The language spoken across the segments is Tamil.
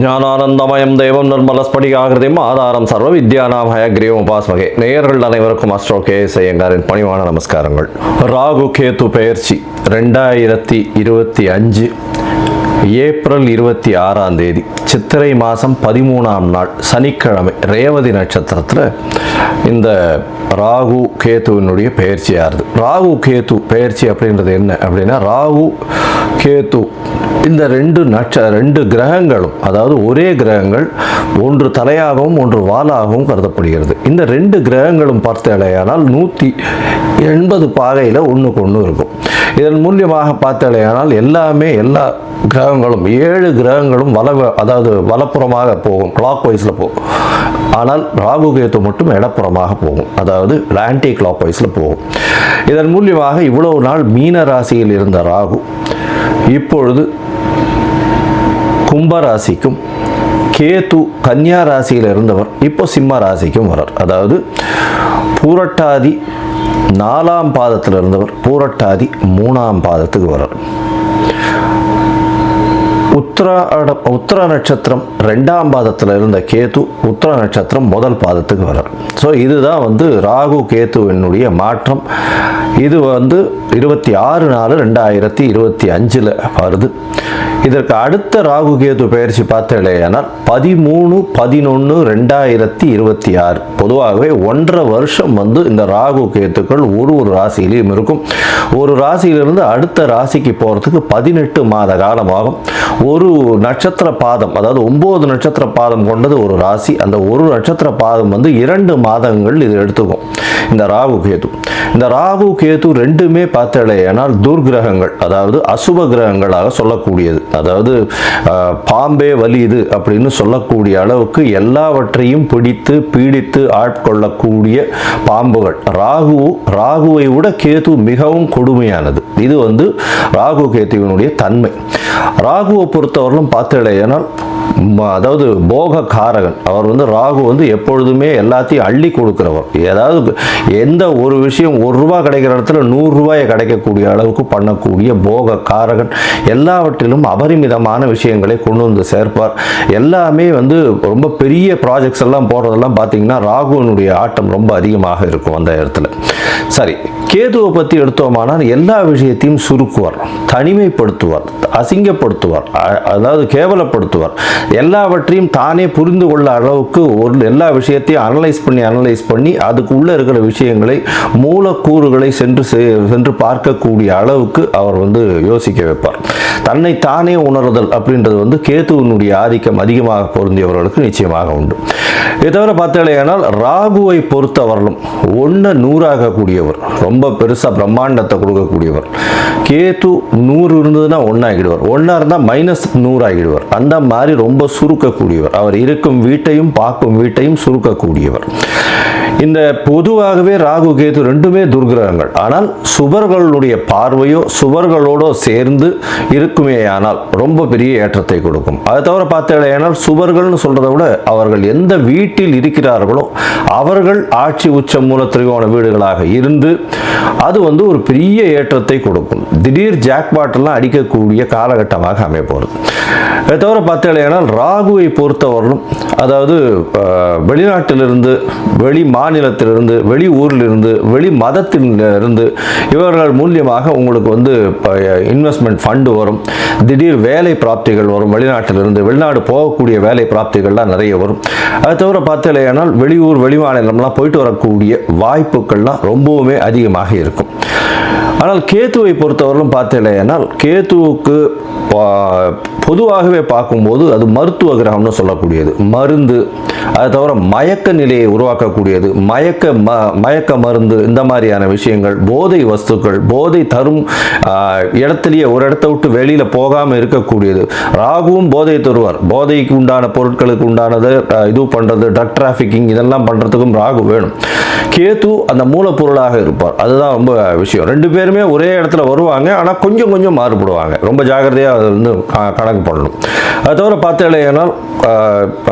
ஞானானந்தமயம் தெய்வம் நிர்மலஸ்படிகாகிருதியும் ஆதாரம் சர்வ வித்யானாம் ஹயக்ரீவம் உபாஸ்மகே. நேயர்கள் அனைவருக்கும் அஸ்ட்ரோ கேஎஸ் ஐயங்காரின் பணிவான நமஸ்காரங்கள். ராகு கேது பெயர்ச்சி 2025 ஏப்ரல் 26ஆம் தேதி சித்திரை மாதம் 13ஆம் நாள் சனிக்கிழமை ரேவதி நட்சத்திரத்தில் இந்த ராகு கேத்துவினுடைய பெயர்ச்சியாகுது. ராகு கேத்து பெயர்ச்சி அப்படின்றது என்ன அப்படின்னா, ராகு கேத்து இந்த ரெண்டு கிரகங்களும், அதாவது ஒரே கிரகங்கள், ஒன்று தலையாகவும் ஒன்று வாலாகவும் கருதப்படுகிறது. இந்த ரெண்டு கிரகங்களும் பார்த்தாலேயானால் 180 பாகையில் ஒன்றுக்கு ஒன்று இருக்கும். இதன் மூலியமாக பார்த்தாலேயானால் எல்லா கிரகங்களும் 7 கிரகங்களும் வலப்புறமாக போகும், கிளாக் வைஸில் போகும். ஆனால் ராகு கேத்து மட்டும் இடப்புறமாக போகும், அதாவது ஆன்டி கிளாக் வைஸில் போகும். இதன் மூலியமாக இவ்வளவு நாள் மீன ராசியில் இருந்த ராகு இப்பொழுது கும்பராசிக்கும், கேது கன்னியா ராசியில் இருந்தவர் இப்போ சிம்ம ராசிக்கும் வரார். அதாவது பூரட்டாதி 4ஆம் பாதத்தில் இருந்தவர் பூரட்டாதி 3ஆம் பாதத்துக்கு வரார். உத்திர நட்சத்திரம் 2ஆம் பாதத்தில் இருந்த கேது உத்திர நட்சத்திரம் 1 பாதத்துக்கு வரார். ஸோ இதுதான் ராகு கேத்துவினுடைய மாற்றம். இது 26/4/2025 வருது. இதற்கு அடுத்த ராகு கேது பெயர்ச்சி பார்த்தேனால் 13/11/2026. பொதுவாகவே 1.5 வருஷம் இந்த ராகு கேத்துக்கள் ஒரு ராசியிலையும் இருக்கும். ஒரு ராசியிலிருந்து அடுத்த ராசிக்கு போகிறதுக்கு 18 மாத காலமாகும். ஒரு நட்சத்திர பாதம், அதாவது 9 நட்சத்திர பாதம் கொண்டது ஒரு ராசி. அந்த ஒரு நட்சத்திர பாதம் 2 மாதங்கள் இது எடுத்துக்கும். இந்த ராகு கேது ரெண்டுமே பார்த்தேனால் துர்கிரகங்கள், அதாவது அசுப கிரகங்களாக சொல்லக்கூடியது. அதாவது பாம்பே வலியுது அப்படின்னு சொல்லக்கூடிய அளவுக்கு எல்லாவற்றையும் பிடித்து பீடித்து ஆட்கொள்ளக்கூடிய பாம்புகள். ராகுவை விட கேது மிகவும் கொடுமையானது. இது ராகு கேத்துவினுடைய தன்மை. ராகுவை பொறுத்தவரையிலும் பார்த்தேனால் அதாவது போக காரகன். அவர் ராகு எப்பொழுதுமே எல்லாத்தையும் அள்ளி கொடுக்கிறவர். ஏதாவது எந்த ஒரு விஷயம் ₹1 கிடைக்கிற இடத்துல ₹100 கிடைக்கக்கூடிய அளவுக்கு பண்ணக்கூடிய போக காரகன். எல்லாவற்றிலும் அபரிமிதமான விஷயங்களை கொண்டு சேர்ப்பார். எல்லாமே ரொம்ப பெரிய ப்ராஜெக்ட்ஸ் எல்லாம் போடுறதெல்லாம் பார்த்தீங்கன்னா ராகுவினுடைய ஆட்டம் ரொம்ப அதிகமாக இருக்கும் அந்த இடத்துல. சரி, கேதுவை பற்றி எடுத்தோமானால் எல்லா விஷயத்தையும் சுருக்குவார், தனிமைப்படுத்துவார், அசிங்கப்படுத்துவார், அதாவது கேவலப்படுத்துவார். எல்லாவற்றையும் தானே புரிந்து கொள்ள அளவுக்கு எல்லா விஷயத்தையும் அனலைஸ் பண்ணி அதுக்குள்ளே இருக்கிற விஷயங்களை, மூலக்கூறுகளை சென்று பார்க்கக்கூடிய அளவுக்கு அவர் யோசிக்க வைப்பார். தன்னை தானே உணர்தல் அப்படின்றது கேதுவினுடைய ஆதிக்கம் அதிகமாக பொருந்தியவர்களுக்கு நிச்சயமாக உண்டு. இதை தவிர பார்த்தாலேயானால் ராகுவை பொறுத்தவர்களும் 1 100 கூடியவர், ரொம்ப பெருசாக பிரம்மாண்டத்தை கொடுக்கக்கூடியவர். கேது 100 இருந்ததுன்னா 1 ஆகிடுவார், 1 இருந்தால் -100 ஆகிடுவார். அந்த மாதிரி ரொம்ப சுருக்கக்கூடியவர். அவர் இருக்கும் வீட்டையும் பார்க்கும் வீட்டையும் சுருக்கக்கூடியவர். இந்த பொதுவாகவே ராகு கேது ரெண்டுமே துர்கிரகங்கள். ஆனால் சுபர்களுடைய பார்வையோ சுபர்களோட சேர்ந்து இருக்குமேயானால் ரொம்ப பெரிய ஏற்றத்தை கொடுக்கும். அதை தவிர பார்த்தேனால் சுபர்கள்னு சொல்றதை விட அவர்கள் எந்த வீட்டில் இருக்கிறார்களோ அவர்கள் ஆட்சி உச்ச மூல திரிகோண வீடுகளாக இருந்து அது ஒரு பெரிய ஏற்றத்தை கொடுக்கும். திடீர் ஜாக்பாட் எல்லாம் அடிக்கக்கூடிய காலகட்டமாக அமைப்போகிறது. அதை தவிர பார்த்தேனால் ராகுவை பொறுத்தவரையிலும், அதாவது வெளிநாட்டிலிருந்து, வெளி மாநிலத்திலிருந்து, வெளி ஊரிலிருந்து, வெளி மதத்திலிருந்து இவர்கள் மூலியமாக உங்களுக்கு இன்வெஸ்ட்மெண்ட் ஃபண்டு வரும். திடீர் வேலை பிராப்திகள் வரும். வெளிநாடு போகக்கூடிய வேலை பிராப்திகள்லாம் நிறைய வரும். அதை தவிர பார்த்தேனால் வெளியூர் வெளி மாநிலம்லாம் போயிட்டு வரக்கூடிய வாய்ப்புகள்லாம் ரொம்பவுமே அதிகமாக இருக்கும். ஆனால் கேத்துவை பொறுத்தவரையிலும் பார்த்தேனால் கேத்துவுக்கு பொதுவாகவே பார்க்கும்போது அது மருத்துவ கிரகம்னு சொல்லக்கூடியது. மருந்து, அதை தவிர மயக்க நிலையை உருவாக்கக்கூடியது, மயக்க மருந்து, இந்த மாதிரியான விஷயங்கள், போதை வஸ்துக்கள், போதை தரும் இடத்துலையே ஒரு இடத்த விட்டு வெளியில் போகாமல் இருக்கக்கூடியது. ராகுவும் போதை தருவார். போதைக்கு உண்டான பொருட்களுக்கு உண்டானது இது பண்ணுறது, ட்ரக் டிராஃபிக்கிங், இதெல்லாம் பண்ணுறதுக்கும் ராகு வேணும். கேது அந்த மூலப்பொருளாக இருப்பார். அதுதான் ரொம்ப விஷயம். 2 பேர் பேருமே ஒரே இடத்துல வருவாங்க, ஆனால் கொஞ்சம் கொஞ்சம் மாறுபடுவாங்க. ரொம்ப ஜாகிரதையாக அதை வந்து கணக்கு பண்ணணும். அது தவிர பார்த்தேன்னா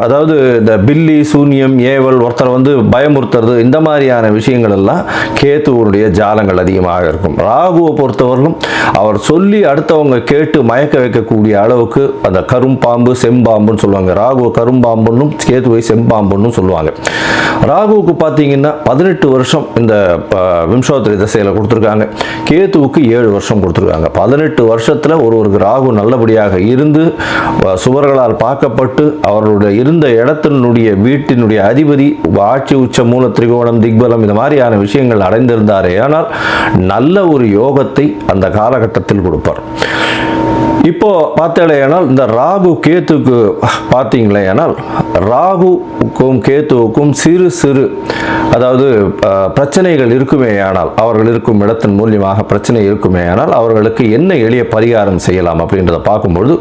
அதாவது இந்த பில்லி சூன்யம் ஏவல் ஒருத்தரை வந்து பயமுறுத்துறது இந்த மாதிரியான விஷயங்கள் எல்லாம் கேத்துவனுடைய ஜாலங்கள் அதிகமாக இருக்கும். ராகுவை பொறுத்தவரையிலும் அவர் சொல்லி அடுத்தவங்க கேட்டு மயக்க வைக்கக்கூடிய அளவுக்கு அந்த கரும்பாம்பு செம்பாம்புன்னு சொல்லுவாங்க. ராகுவை கரும்பாம்புன்னு கேத்துவை செம்பாம்புன்னு சொல்லுவாங்க. ராகுவுக்கு பார்த்தீங்கன்னா 18 வருஷம் இந்த விம்சோத்தரி திசையில் கொடுத்துருக்காங்க. கேத்துவுக்கு 7 வருஷம் கொடுத்துருக்காங்க. 18 வருஷத்தில் ஒருவருக்கு ராகு நல்லபடியாக இருந்து சுவர்களால் பார்க்கப்பட்டு அவர்களுடைய இருந்த இடத்தினுடைய வீட்டினுடைய அதிபதி ஆட்சி உச்ச மூல திரிகோணம் திக்பலம் இந்த மாதிரியான விஷயங்கள் அடைந்திருந்தாரே ஆனால் நல்ல ஒரு யோகத்தை அந்த காலகட்டத்தில் கொடுப்பார். இப்போ பார்த்தேனால் இந்த ராகு கேத்துக்கு பார்த்தீங்களேனால் ராகுக்கும் கேத்துவுக்கும் சிறு சிறு அதாவது பிரச்சனைகள் இருக்குமே ஆனால் அவர்கள் இருக்கும் இடத்தின் மூலியமாக பிரச்சனை இருக்குமே ஆனால் அவர்களுக்கு என்ன எளிய பரிகாரம் செய்யலாம் அப்படின்றத பார்க்கும்பொழுது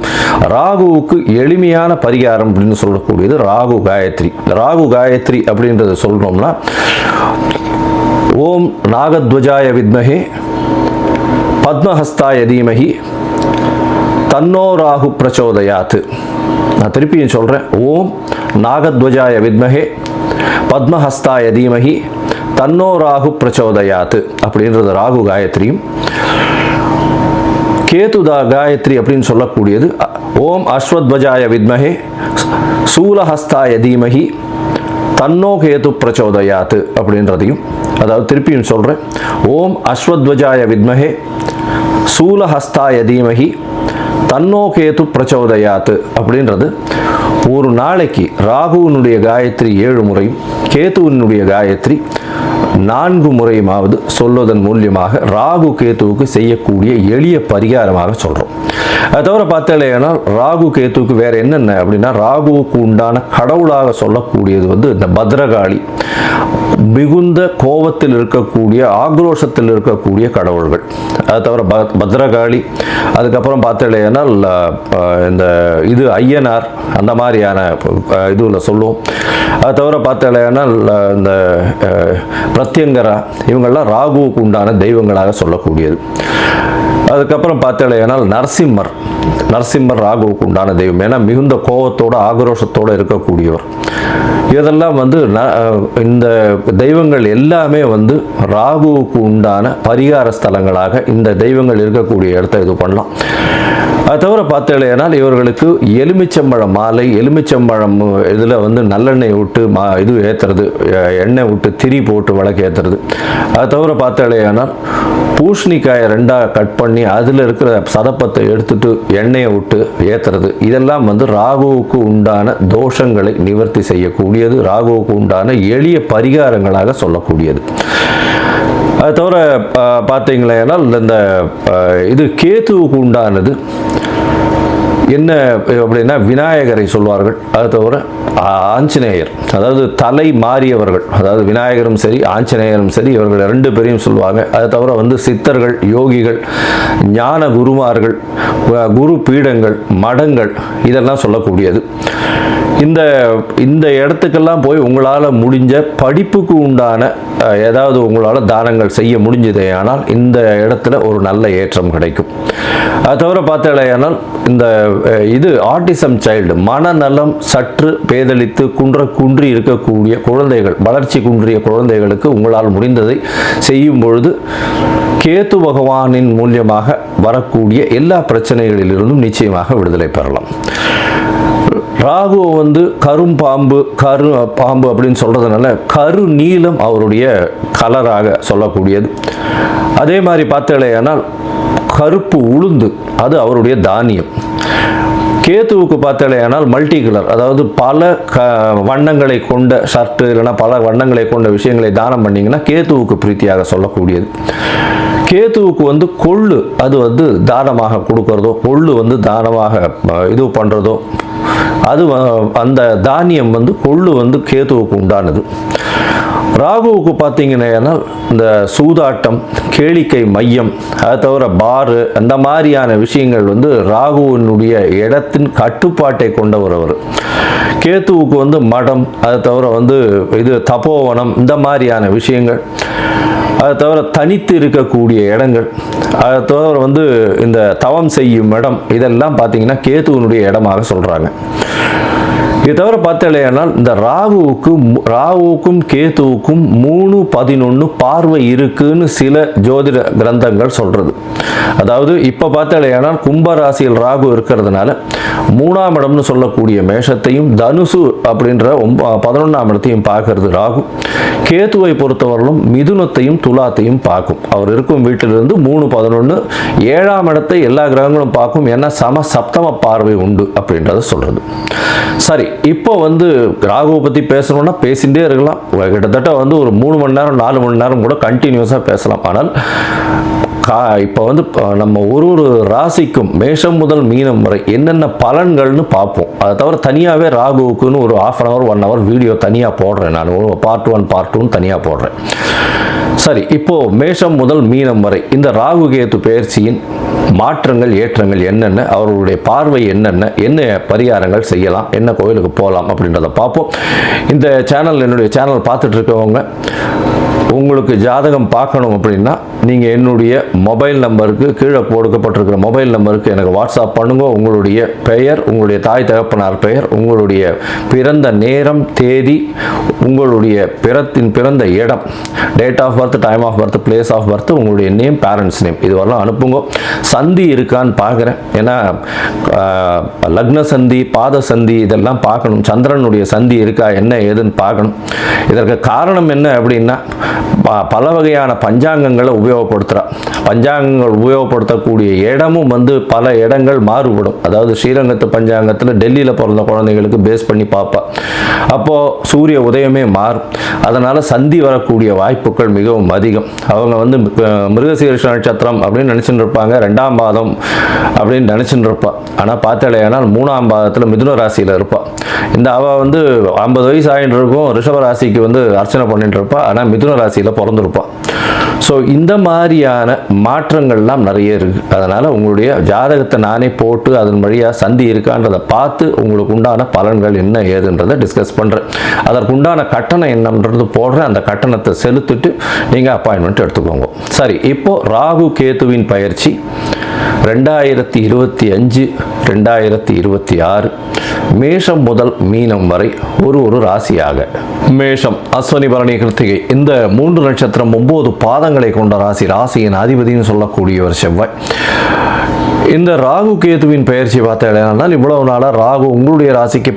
ராகுவுக்கு எளிமையான பரிகாரம் அப்படின்னு சொல்லக்கூடியது ராகு காயத்ரி. ராகு காயத்ரி அப்படின்றத சொல்லணும்னா ஓம் நாகத்வஜாய வித்மஹே பத்மஹஸ்தாய தீமஹி தன்னோ ராகு பிரச்சோதயாத். நான் திருப்பியும் சொல்கிறேன். ஓம் நாகத்வஜாய வித்மஹே பத்மஹஸ்தாய தீமஹி தன்னோ ராகு பிரச்சோதயாத் அப்படின்றது ராகு காயத்ரியும். கேதுதா காயத்ரி அப்படின்னு சொல்லக்கூடியது ஓம் அஸ்வத்வஜாய வித்மஹே சூலஹஸ்தாய தீமஹி தன்னோ கேது பிரச்சோதயாத் அப்படின்றதையும், அதாவது திருப்பியும் சொல்கிறேன். ஓம் அஸ்வத்வஜாய வித்மஹே சூலஹஸ்தாய தீமஹி தன்னோ கேது பிரச்சோதயாத் அப்படின்றது ஒரு நாளைக்கு ராகுவினுடைய காயத்ரி 7 முறையும் கேதுவினுடைய காயத்ரி 4 முறையுமாவது சொல்வதன் மூலியமாக ராகு கேத்துவுக்கு செய்யக்கூடிய எளிய பரிகாரமாக சொல்கிறோம். அது தவிர பார்த்தேன்னா ராகு கேத்துவுக்கு வேற என்னென்ன அப்படின்னா ராகுவுக்கு உண்டான கடவுளாக சொல்லக்கூடியது வந்து இந்த பத்ரகாளி, மிகுந்த கோபத்தில் இருக்கக்கூடிய ஆக்ரோஷத்தில் இருக்கக்கூடிய கடவுள்கள். அது தவிர பத்ரகாளி, அதுக்கப்புறம் பார்த்தேன்னா இந்த இது ஐயனார் அந்த மாதிரியான இதுவில் சொல்லுவோம். அது தவிர பார்த்தேன்னா இந்த பிரத்யங்கரா இவங்கள்லாம் ராகுவுக்கு உண்டான தெய்வங்களாக சொல்லக்கூடியது. அதுக்கப்புறம் பார்த்தேன்னா நரசிம்மர் ராகுவுக்கு உண்டான தெய்வம். ஏன்னா மிகுந்த கோபத்தோடு ஆக்ரோஷத்தோடு இருக்கக்கூடியவர். இதெல்லாம் வந்து இந்த தெய்வங்கள் எல்லாமே வந்து ராகுவுக்கு உண்டான பரிகார ஸ்தலங்களாக இந்த தெய்வங்கள் இருக்கக்கூடிய இடத்த இது பண்ணலாம். அது தவிர பார்த்தேனால் இவர்களுக்கு எலுமிச்சம்பழம் மாலை, எலுமிச்சம்பழம் இதில் வந்து நல்லெண்ணெய் விட்டு இது ஏற்றுறது, எண்ணெய் விட்டு திரி போட்டு விளக்கு ஏற்றுறது. அது தவிர பார்த்தேனால் பூசணிக்காயை 2ஆக கட் பண்ணி அதில் இருக்கிற சதப்பத்தை எடுத்துட்டு எண்ணெயை விட்டு ஏற்றுறது. இதெல்லாம் வந்து ராகுவுக்கு உண்டான தோஷங்களை நிவர்த்தி செய்யக்கூடியது, ராகுவுக்கு உண்டான எளிய பரிகாரங்களாக சொல்லக்கூடியது. அது தவிர பார்த்தீங்களேனா இந்த இது கேத்துவுக்கு உண்டானது என்ன அப்படின்னா விநாயகரை சொல்வார்கள். அது தவிர ஆஞ்சநேயர், அதாவது தலை மாறியவர்கள், அதாவது விநாயகரும் சரி ஆஞ்சநேயரும் சரி இவர்கள் 2 பேரையும் சொல்லுவாங்க. அது தவிர வந்து சித்தர்கள், யோகிகள், ஞான குருமார்கள், குரு பீடங்கள், மடங்கள் இதெல்லாம் சொல்லக்கூடியது. இந்த இடத்துக்கெல்லாம் போய் உங்களால் முடிஞ்ச படிப்புக்கு உண்டான ஏதாவது உங்களால் தானங்கள் செய்ய முடிஞ்சதே ஆனால் இந்த இடத்துல ஒரு நல்ல ஏற்றம் கிடைக்கும். அது தவிர பார்த்தேனால் இந்த இது ஆட்டிசம் சைல்டு, மனநலம் சற்று பேதலித்து குன்றி இருக்கக்கூடிய குழந்தைகள், வளர்ச்சி குன்றிய குழந்தைகளுக்கு உங்களால் முடிந்ததை செய்யும் பொழுது கேத்து பகவானின் மூலியமாக வரக்கூடிய எல்லா பிரச்சனைகளிலிருந்தும் நிச்சயமாக விடுதலை பெறலாம். ராகு வந்து பாம்பு அப்படின்னு சொல்றதுனால கரு நீலம் அவருடைய கலராக சொல்லக்கூடியது. அதே மாதிரி பார்த்தேனால் கருப்பு உளுந்து அது அவருடைய தானியம். கேத்துவுக்கு பார்த்தேனால் மல்டி கலர், அதாவது பல வண்ணங்களை கொண்ட ஷர்ட்டு இல்லைன்னா பல வண்ணங்களை கொண்ட விஷயங்களை தானம் பண்ணிங்கன்னா கேத்துவுக்கு பிரீத்தியாக சொல்லக்கூடியது. கேத்துவுக்கு வந்து கொள்ளு அது வந்து தானமாக கொடுக்கறதோ, கொள்ளு வந்து தானமாக இது பண்ணுறதோ, அது அந்த தானியம் வந்து கொள்ளு வந்து கேத்துவுக்கு உண்டானது. ராகுவுக்கு பார்த்தீங்கன்னா இந்த சூதாட்டம், கேளிக்கை மையம், அது தவிர பாரு அந்த மாதிரியான விஷயங்கள் வந்து ராகுவினுடைய இடத்தின் கட்டுப்பாட்டை கொண்டவர் அவர். கேத்துவுக்கு வந்து மடம், அது தவிர வந்து இது தபோவனம் இந்த மாதிரியான விஷயங்கள். அதை தவிர தனித்து இருக்கக்கூடிய இடங்கள், அதை தவிர வந்து இந்த தவம் செய்யும் இடம், இதெல்லாம் பார்த்தீங்கன்னா கேதுவினுடைய இடமாக சொல்கிறாங்க. இது தவிர பார்த்தலையானால் இந்த ராகுவுக்கும் கேதுவுக்கும் 3-11 பார்வை இருக்குன்னு சில ஜோதிட கிரந்தங்கள் சொல்கிறது. அதாவது இப்போ பார்த்தலையானால் கும்பராசியில் ராகு இருக்கிறதுனால 3ஆம் இடம்னு சொல்லக்கூடிய மேஷத்தையும் தனுசு அப்படின்ற 11ஆம் இடத்தையும் பார்க்கறது ராகு. கேதுவை பொறுத்தவரையிலும் மிதுனத்தையும் துலாத்தையும் பார்க்கும். அவர் இருக்கும் வீட்டிலிருந்து 3-11 7ஆம் இடத்தை எல்லா கிரகங்களும் பார்க்கும். ஏன்னா சப்தம பார்வை உண்டு அப்படின்றத சொல்கிறது. சரி, இப்போ வந்து ராகுவை பற்றி பேசணும்னா பேசிகிட்டே இருக்கலாம். கிட்டத்தட்ட வந்து ஒரு 3 மணி நேரம் 4 மணி நேரம் கூட கண்டினியூஸாக பேசலாம். ஆனால் இப்போ வந்து நம்ம ஒரு ராசிக்கும் மேஷம் முதல் மீனம் வரை என்னென்ன பலன்கள்னு பார்ப்போம். அதை தவிர தனியாகவே ராகுவுக்குன்னு ஒரு 1/2 hour 1 hour வீடியோ தனியாக போடுறேன். நான் பார்ட் 1 பார்ட் 2 தனியாக போடுறேன். சரி, இப்போ மேஷம் முதல் மீனம் வரை இந்த ராகு கேது பெயர்ச்சியின் மாற்றங்கள் ஏற்றங்கள் என்னென்ன, அவர்களுடைய பார்வை என்னென்ன, என்ன பரிகாரங்கள் செய்யலாம், என்ன கோயிலுக்கு போகலாம் அப்படின்றத பார்ப்போம். இந்த சேனல், என்னுடைய சேனல் பார்த்துட்டு இருக்கவங்க உங்களுக்கு ஜாதகம் பார்க்கணும் அப்படின்னா நீங்கள் என்னுடைய மொபைல் நம்பருக்கு, கீழே கொடுக்கப்பட்டிருக்கிற மொபைல் நம்பருக்கு எனக்கு வாட்ஸ்அப் பண்ணுங்க. உங்களுடைய பெயர், உங்களுடைய தாய் தகப்பனார் பெயர், உங்களுடைய பிறந்த நேரம், தேதி, உங்களுடைய பிறந்த இடம், date of birth, time of birth, place of birth, உங்களுடைய நேம், பேரண்ட்ஸ் நேம், இது வரலாம் அனுப்புங்க. சந்தி இருக்கான்னு பார்க்குறேன். ஏன்னா லக்ன சந்தி, பாத சந்தி இதெல்லாம் பார்க்கணும். சந்திரனுடைய சந்தி இருக்கா, என்ன ஏதுன்னு பார்க்கணும். இதற்கு காரணம் என்ன அப்படின்னா பல வகையான பஞ்சாங்கங்களை உபயோகப்படுத்துகிறா. பஞ்சாங்கங்கள் உபயோகப்படுத்தக்கூடிய இடமும் வந்து பல இடங்கள் மாறுபடும். அதாவது ஸ்ரீரங்கத்து பஞ்சாங்கத்தில் டெல்லியில் பிறந்த குழந்தைகளுக்கு பேஸ் பண்ணி பார்ப்பா. அப்போது சூரிய உதயமே மாறும். அதனால் சந்தி வரக்கூடிய வாய்ப்புகள் மிகவும் அதிகம். அவங்க வந்து மிருகசீரிஷ நட்சத்திரம் அப்படின்னு நினச்சிட்டு இருப்பாங்க, 2ஆம் பாதம் அப்படின்னு நினச்சிட்டு இருப்பாள். ஆனால் பார்த்தாலேனால் 3ஆம் பாதத்தில் மிதுன ராசியில் இருப்பாள். இந்த அவள் வந்து 50 வயசு ஆகிட்டு இருக்கும், ரிஷப ராசிக்கு வந்து அர்ச்சனை பண்ணிட்டு இருப்பாள். ஆனால் மிதுன ராசியில் பிறந்திருப்பாள். ஸோ இந்த மாதிரியான மாற்றங்கள்லாம் நிறைய இருக்குது. அதனால் உங்களுடைய ஜாதகத்தை நானே போட்டு அதன் வழியாக சந்தி இருக்கான்றதை பார்த்து உங்களுக்கு உண்டான பலன்கள் என்ன ஏதுன்றதை டிஸ்கஸ் பண்ணுறேன். அதற்குண்டான கட்டணம் என்னன்றது போடுறேன். அந்த கட்டணத்தை செலுத்திட்டு நீங்கள் அப்பாயின்மெண்ட் எடுத்துக்கோங்க. சரி, இப்போது ராகு கேதுவின் பயிற்சி 2025 2026 மேஷம் முதல் மீனம் வரை ஒரு ராசியாக. மேஷம், அஸ்வினி, பரணி, கிருத்திகை இந்த 3 நட்சத்திரம் 9 பாதங்களை கொண்ட ராசி. ராசியின் அதிபதினு சொல்லக்கூடியவர் செவ்வாய். இந்த ராகு கேதுவின் பெயர்ச்சி பார்த்தேனால் இவ்வளவு நாளாக ராகு உங்களுடைய ராசிக்கு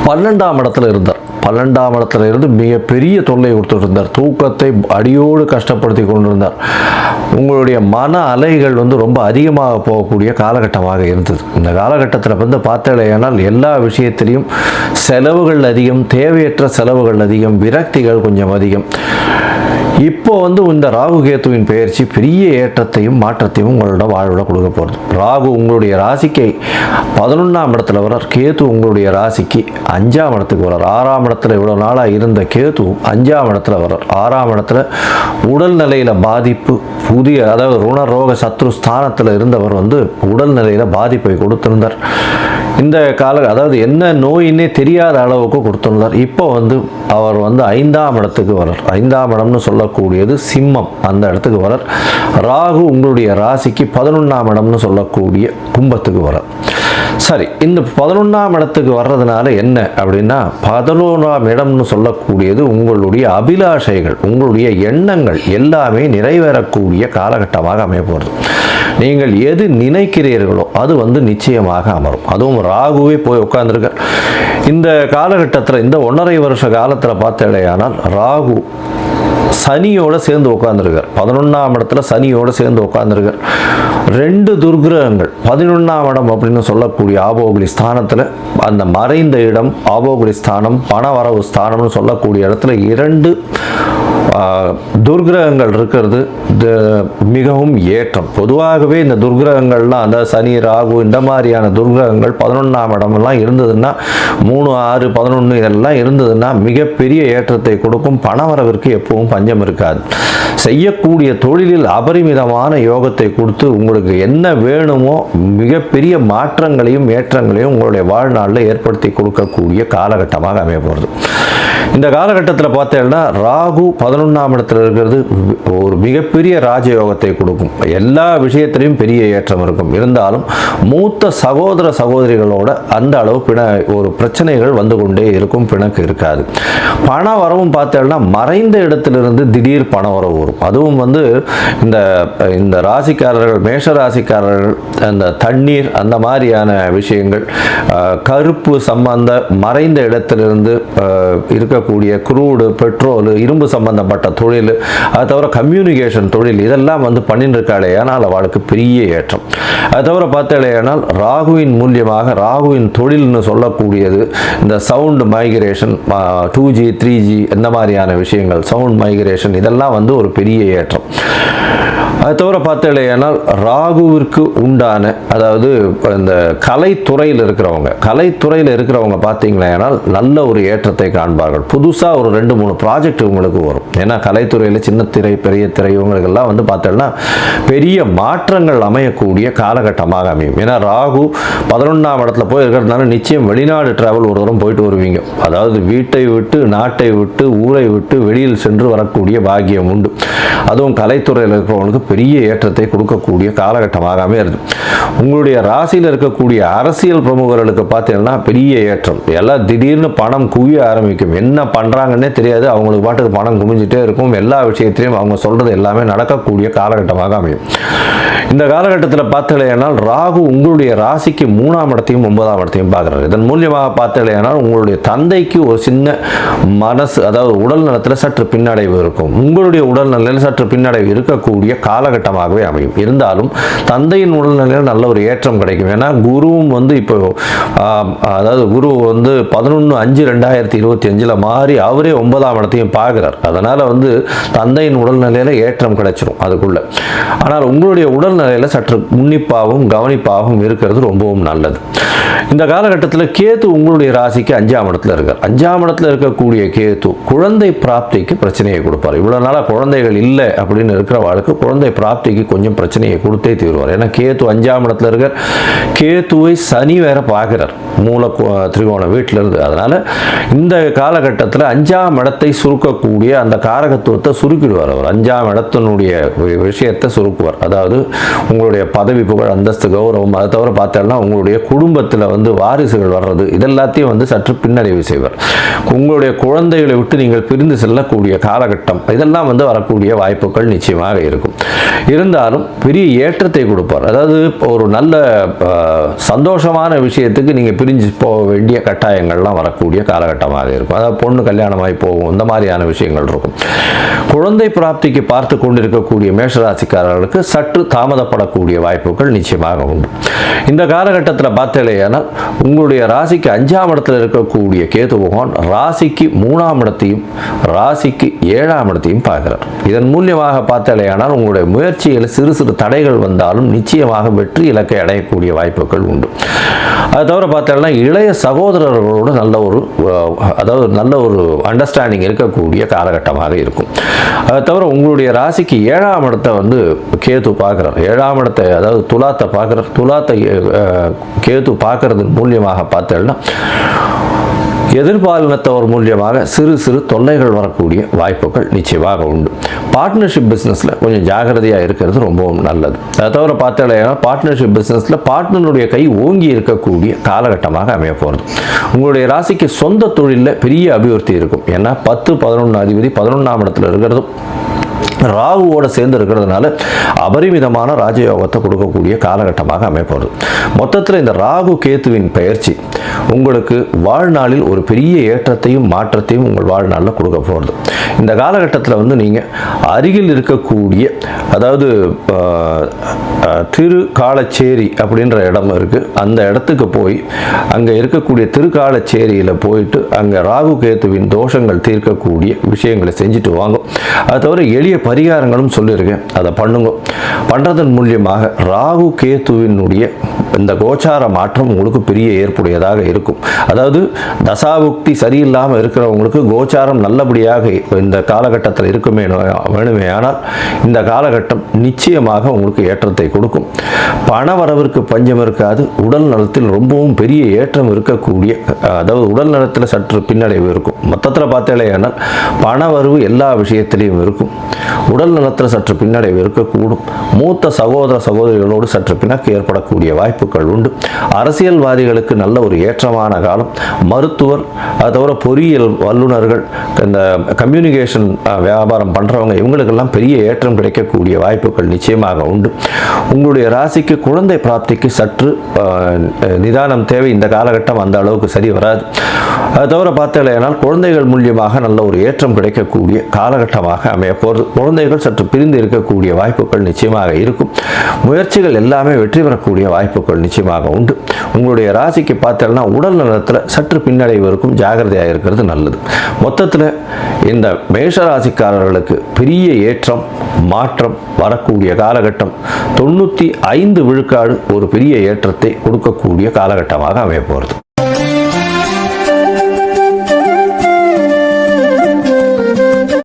12ஆம் இடத்துல இருந்தார். 12ஆம் இடத்துல இருந்து மிகப்பெரிய தொல்லை கொடுத்துட்டு இருந்தார். தூக்கத்தை அடியோடு கஷ்டப்படுத்தி கொண்டிருந்தார். உங்களுடைய மன அலைகள் வந்து ரொம்ப அதிகமாக போகக்கூடிய காலகட்டமாக இருந்தது. இந்த காலகட்டத்தில் வந்து பார்த்தேனால் எல்லா விஷயத்திலையும் செலவுகள் அதிகம், தேவையற்ற செலவுகள் அதிகம், விரக்திகள் கொஞ்சம் அதிகம். இப்போ வந்து இந்த ராகு கேத்துவின் பெயர்ச்சி பெரிய ஏற்றத்தையும் மாற்றத்தையும் உங்களோட வாழ்வில் கொடுக்க போகிறது. ராகு உங்களுடைய ராசிக்கு 11ஆம் இடத்துல வரார். கேது உங்களுடைய ராசிக்கு 5ஆம் இடத்துக்கு வரார். 6ஆம் இடத்துல இவ்வளோ நாளாக இருந்த கேது 5ஆம் இடத்துல வரார். 6ஆம் இடத்துல உடல்நிலையில் பாதிப்பு, அதாவது ருணரோக சத்ரு ஸ்தானத்தில் இருந்தவர் வந்து உடல்நிலையில் பாதிப்பை கொடுத்திருந்தார். இந்த அதாவது என்ன நோயின்னே தெரியாத அளவுக்கு கொடுத்திருந்தார். இப்போ வந்து அவர் வந்து 5ஆம் இடத்துக்கு வரார். 5ஆம் இடம்னு சொல்லக்கூடியது சிம்மம், அந்த இடத்துக்கு வரார். ராகு உங்களுடைய ராசிக்கு 11ஆம் இடம்னு சொல்லக்கூடிய கும்பத்துக்கு வரார். சரி, இந்த 11ஆம் இடத்துக்கு வர்றதுனால என்ன அப்படின்னா 11ஆம் இடம்னு சொல்லக்கூடியது உங்களுடைய அபிலாஷைகள், உங்களுடைய எண்ணங்கள் எல்லாமே நிறைவேறக்கூடிய காலகட்டமாக அமைய போகிறது. நீங்கள் எது நினைக்கிறீர்களோ அது வந்து நிச்சயமாக அமரும். அதுவும் ராகுவே போய் உட்கார்ந்துருக்கார் இந்த காலகட்டத்தில். இந்த 1.5 வருஷ காலத்தில் பார்த்தேடையானால் ராகு சனியோட சேர்ந்து உட்கார்ந்துருக்கார். 11ஆம் இடத்துல சனியோட சேர்ந்து உட்கார்ந்துருக்கார். 2 துர்கிரகங்கள் 11ஆம் இடம் அப்படின்னு சொல்லக்கூடிய ஆபோகுலி ஸ்தானத்தில், அந்த மறைந்த இடம் ஆபோகுலி ஸ்தானம், பணவரவு ஸ்தானம்னு சொல்லக்கூடிய இடத்துல 2 துர்கிரகங்கள் இருக்கிறது மிகவும் ஏற்றம். பொதுவாகவே இந்த துர்கிரகங்கள்லாம், அந்த சனி, ராகு இந்த மாதிரியான துர்கிரகங்கள் 11ஆம் இடமெல்லாம் இருந்ததுன்னா, 3, 6, 11 இதெல்லாம் இருந்ததுன்னா மிகப்பெரிய ஏற்றத்தை கொடுக்கும். பணவரவிற்கு எப்பவும் பஞ்சம் இருக்காது. செய்யக்கூடிய தொழிலில் அபரிமிதமான யோகத்தை கொடுத்து உங்களுக்கு என்ன வேணுமோ மிகப்பெரிய மாற்றங்களையும் ஏற்றங்களையும் உங்களுடைய வாழ்நாளில் ஏற்படுத்தி கொடுக்கக்கூடிய காலகட்டமாக அமைய போகிறது. இந்த காலகட்டத்தில் பார்த்தீங்கன்னா ராகு 11ஆம் இடத்துல இருக்கிறது ஒரு மிகப்பெரிய ராஜயோகத்தை கொடுக்கும். எல்லா விஷயத்திலையும் பெரிய ஏற்றம் இருக்கும். இருந்தாலும் மூத்த சகோதர சகோதரிகளோட அந்த அளவு ஒரு பிரச்சனைகள் வந்து கொண்டே இருக்கும், பிணக்கு இருக்காது. பண வரவும் பார்த்தேன்னா மறைந்த இடத்திலிருந்து திடீர் பண வரவு வரும். அதுவும் வந்து இந்த ராசிக்காரர்கள், மேஷ ராசிக்காரர்கள், அந்த தண்ணீர் அந்த மாதிரியான விஷயங்கள், கருப்பு சம்பந்த மறைந்த இடத்திலிருந்து இருக்கக்கூடிய குரூடு, பெட்ரோல், இரும்பு சம்பந்தப்பட்ட தொழில், அது தவிர கம்யூனிகேஷன் தொழில், இதெல்லாம் வந்து பண்ணிட்டு இருக்காளேயானால் அவளுக்கு பெரிய ஏற்றம். அது தவிர பார்த்தாலேயானால் ராகுவின் மூலியமாக ராகுவின் தொழில்னு சொல்லக்கூடியது இந்த சவுண்ட் மைக்ரேஷன், 2G 3G இந்த மாதிரியான விஷயங்கள், சவுண்ட் மைக்ரேஷன், இதெல்லாம் வந்து ஒரு பெரிய ஏற்றம். அது தவிர பார்த்தாலேயானால் ராகுவிற்கு உண்டான, அதாவது இந்த கலைத்துறையில் இருக்கிறவங்க பார்த்தீங்களேனால் நல்ல ஒரு ஏற்றத்தை காண்பார்கள். புதுசாக ஒரு 2-3 ப்ராஜெக்ட் உங்களுக்கு வரும். ஏன்னா கலைத்துறையில் சின்ன திரை, பெரிய திரை, இவங்களுக்கெல்லாம் வந்து பார்த்தோம்னா பெரிய மாற்றங்கள் அமையக்கூடிய காலகட்டமாக அமையும். ஏன்னா ராகு 11ஆம் இடத்துல போய் இருக்கிறதுனால நிச்சயம் வெளிநாடு டிராவல் ஒரு தூரம் போயிட்டு வருவீங்க. அதாவது வீட்டை விட்டு, நாட்டை விட்டு, ஊரை விட்டு வெளியில் சென்று வரக்கூடிய பாக்கியம் உண்டு. அதுவும் கலைத்துறையில் இருக்கிறவங்களுக்கு பெரிய ஏற்றத்தை கொடுக்கக்கூடிய காலகட்டமாக அமைகிறது. உங்களுடைய ராசியில் இருக்கக்கூடிய அரசியல் பிரமுகர்களுக்கு பார்த்தீங்கன்னா பெரிய ஏற்றம். எல்லாம் திடீர்னு பணம் குவிய ஆரம்பிக்கும். என்ன பண்ணுறாங்கன்னே தெரியாது, அவங்களுக்கு பாட்டுக்கு பணம் குமிஞ்சிட்டே இருக்கும். எல்லா விஷயத்திலையும் அவங்க சொல்கிறது எல்லாமே நடக்கக்கூடிய காலகட்டமாக அமையும். இந்த காலகட்டத்தில் பார்த்தீங்கன்னா ராகு உங்களுடைய ராசிக்கு 3ஆம் இடத்தையும் 9ஆம் இடத்தையும் பார்க்குறாரு. இதன் மூலியமாக பார்த்தீங்கன்னா உங்களுடைய தந்தைக்கு ஒரு சின்ன மனசு, அதாவது உடல் நலத்தில் சற்று பின்னடைவு இருக்கும். உங்களுடைய உடல் நிலையில் சற்று பின்னடைவு இருக்கக்கூடிய காலகட்டமாகவே அமையும். இருந்தாலும் தந்தையின் உடல்நிலையில் நல்ல ஒரு ஏற்றம் கிடைக்கும். ஏன்னா குருவும் வந்து இப்போ அதாவது குரு வந்து 11/5/2025 மாறி அவரே 9ஆம் இடத்தையும் பார்க்கிறார். அதனால் வந்து தந்தையின் உடல்நிலையில் ஏற்றம் கிடைச்சிடும் அதுக்குள்ள. ஆனால் உங்களுடைய உடல்நிலையில் சற்று உன்னிப்பாகவும் கவனிப்பாகவும் இருக்கிறது ரொம்பவும் நல்லது. இந்த காலகட்டத்தில் கேது உங்களுடைய ராசிக்கு 5ஆம் இடத்துல இருக்கார். 5ஆம் இடத்துல இருக்கக்கூடிய கேது குழந்தை பிராப்திக்கு பிரச்சனையை கொடுப்பார். இவ்வளோ நாளாக குழந்தைகள் இல்லை அப்படின்னு இருக்கிறவர்களுக்கு குழந்தை பிராப்திக்கு கொஞ்சம் பிரச்சனையை கொடுத்தே தீர்வார். ஏன்னா கேது 5ஆம் இடத்துல இருக்கார். கேதுவை சனி வேற பார்க்கிறார் மூல திரிகோண வீட்டிலிருந்து. அதனால் இந்த காலகட்டத்தில் 5ஆம் இடத்தை சுருக்கக்கூடிய அந்த காரகத்துவத்தை சுருக்கிடுவார். அவர் 5ஆம் இடத்தினுடைய விஷயத்தை சுருக்குவார். அதாவது உங்களுடைய பதவி, புகழ், அந்தஸ்து, கௌரவம், அதை தவிர பார்த்தோம்னா உங்களுடைய குடும்பத்தில் வந்து வாரிசுகள் வர்றது, இதெல்லாத்தையும் வந்து சற்று பின்னடைவு செய்வார். உங்களுடைய குழந்தைகளை விட்டு நீங்கள் பிரிந்து செல்லக்கூடிய காலகட்டம், இதெல்லாம் வந்து வரக்கூடிய வாய்ப்புகள் நிச்சயமாக இருக்கும். இருந்தாலும் பெரிய ஏற்றத்தை கொடுப்பார். அதாவது ஒரு நல்ல சந்தோஷமான விஷயத்துக்கு நீங்கள் பிரிஞ்சு போக வேண்டிய கட்டாயங்கள்லாம் வரக்கூடிய காலகட்டமாக இருக்கும். அதாவது பொண்ணு கல்யாணமாகி போகும், இந்த மாதிரியான விஷயங்கள் இருக்கும். குழந்தை பிராப்திக்கு பார்த்து கொண்டிருக்கக்கூடிய மேஷராசிக்காரர்களுக்கு சற்று தாமதப்படக்கூடிய வாய்ப்புகள் நிச்சயமாக உண்டு. இந்த காலகட்டத்தில் பார்த்தேனால் உங்களுடைய ராசிக்கு 5ஆம் இடத்தில் இருக்கக்கூடிய கேது பகவான் ராசிக்கு 3ஆம் இடத்தையும் ராசிக்கு 7ஆம் இடத்தையும் பார்க்கிறார். இதன் மூலியமாக பார்த்தேனால் உங்களுடைய முயற்சியில் சிறு சிறு தடைகள் வந்தாலும் நிச்சயமாக வெற்றி இலக்கை அடையக்கூடிய வாய்ப்புகள் உண்டு. அது தவிர பார்த்தோம்னா இளைய சகோதரர்களோடு நல்ல ஒரு அண்டர்ஸ்டாண்டிங் இருக்கக்கூடிய காலகட்டமாக இருக்கும். அதை தவிர உங்களுடைய ராசிக்கு 7ஆம் இடத்தை வந்து கேது பார்க்குறார். 7ஆம் இடத்தை, அதாவது துலாத்தை பார்க்குறார். துலாத்தை கேது பார்க்கறது மூலியமாக பார்த்தோம்னா எதிர்பாலினத்தவர் மூலியமாக சிறு சிறு தொல்லைகள் வரக்கூடிய வாய்ப்புகள் நிச்சயமாக உண்டு. பார்ட்னர்ஷிப் பிஸ்னஸில் கொஞ்சம் ஜாகிரதையாக இருக்கிறது ரொம்பவும் நல்லது. அதை தவிர பார்த்தீங்கன்னா பார்ட்னர்ஷிப் பிஸ்னஸில் பார்ட்னருடைய கை ஓங்கி இருக்கக்கூடிய காலகட்டமாக அமைய போகிறது. உங்களுடைய ராசிக்கு சொந்த தொழிலில் பெரிய அபிவிருத்தி இருக்கும். ஏன்னா 10-11 அதிபதி 11ஆம் இடத்துல இருக்கிறதும் ராகுவோட சேர்ந்து இருக்கிறதுனால அபரிமிதமான ராஜயோகத்தை கொடுக்கக்கூடிய காலகட்டமாக அமைப்பது. மொத்தத்தில் இந்த ராகு கேத்துவின் பெயர்ச்சி உங்களுக்கு வாழ்நாளில் ஒரு பெரிய ஏற்றத்தையும் மாற்றத்தையும் உங்கள் வாழ்நாளில் கொடுக்க போகிறது. இந்த காலகட்டத்தில் வந்து நீங்கள் அருகில் இருக்கக்கூடிய, அதாவது திருக்காலச்சேரி அப்படின்ற இடம் இருக்குது, அந்த இடத்துக்கு போய் அங்கே இருக்கக்கூடிய திருக்காலச்சேரியில் போயிட்டு அங்கே ராகு கேத்துவின் தோஷங்கள் தீர்க்கக்கூடிய விஷயங்களை செஞ்சுட்டு வாங்க. அது தவிர எளிய பரிகாரங்களும் சொல்லியிருக்கேன், அதை பண்ணுங்க. பண்ணுறதன் மூலியமாக ராகு கேத்துவினுடைய இந்த கோச்சார மாற்றம் உங்களுக்கு பெரிய ஏற்புடையதாக இருக்கும். அதாவது தசாபுக்தி சரியில்லாமல் இருக்கிறவங்களுக்கு கோச்சாரம் நல்லபடியாக இந்த காலகட்டத்தில் இருக்குமே வேணுமே ஆனால் இந்த காலகட்டம் நிச்சயமாக உங்களுக்கு ஏற்றத்தை கொடுக்கும். பண வரவிற்கு பஞ்சம் இருக்காது. உடல் நலத்தில் ரொம்பவும் பெரிய ஏற்றம் இருக்கக்கூடிய, அதாவது உடல் நலத்தில் சற்று பின்னடைவு இருக்கும். மொத்தத்தில் பார்த்தேனால் பண வரவு எல்லா விஷயத்திலையும் இருக்கும். உடல் நலத்தில் சற்று பின்னடைவு இருக்கக்கூடும். மூத்த சகோதர சகோதரிகளோடு சற்று பிணக்கு ஏற்படக்கூடிய வாய்ப்புகள் உண்டு. அரசியல்வாதிகளுக்கு நல்ல ஒரு ஏற்றமான காலம். மருத்துவர், அது தவிர பொறியியல் வல்லுநர்கள், இந்த கம்யூனிகேஷன் வியாபாரம் பண்ணுறவங்க, இவங்களுக்கெல்லாம் பெரிய ஏற்றம் கிடைக்கக்கூடிய வாய்ப்புகள் நிச்சயமாக உண்டு. உங்களுடைய ராசிக்கு குழந்தை பிராப்திக்கு சற்று நிதானம் தேவை. இந்த காலகட்டம் அந்த அளவுக்கு சரி வராது. அது தவிர பார்த்தேனால் குழந்தைகள் மூலியமாக நல்ல ஒரு ஏற்றம் கிடைக்கக்கூடிய காலகட்டமாக அமைய போகிறது. குழந்தைகள் சற்று பிரிந்து இருக்கக்கூடிய வாய்ப்புகள் நிச்சயமாக இருக்கும். முயற்சிகள் எல்லாமே வெற்றி பெறக்கூடிய வாய்ப்புகள் நிச்சயமாக உண்டு. உங்களுடைய ராசிக்கு பார்த்தேன்னா உடல் நலத்தில் சற்று பின்னடைவு இருக்கும். ஜாகிரதையாக இருக்கிறது நல்லது. மொத்தத்தில் இந்த மேஷ ராசிக்காரர்களுக்கு பெரிய ஏற்றம் மாற்றம் வரக்கூடிய காலகட்டம் 95% ஒரு பெரிய ஏற்றத்தை கொடுக்கக்கூடிய காலகட்டமாக அமைய போகிறது.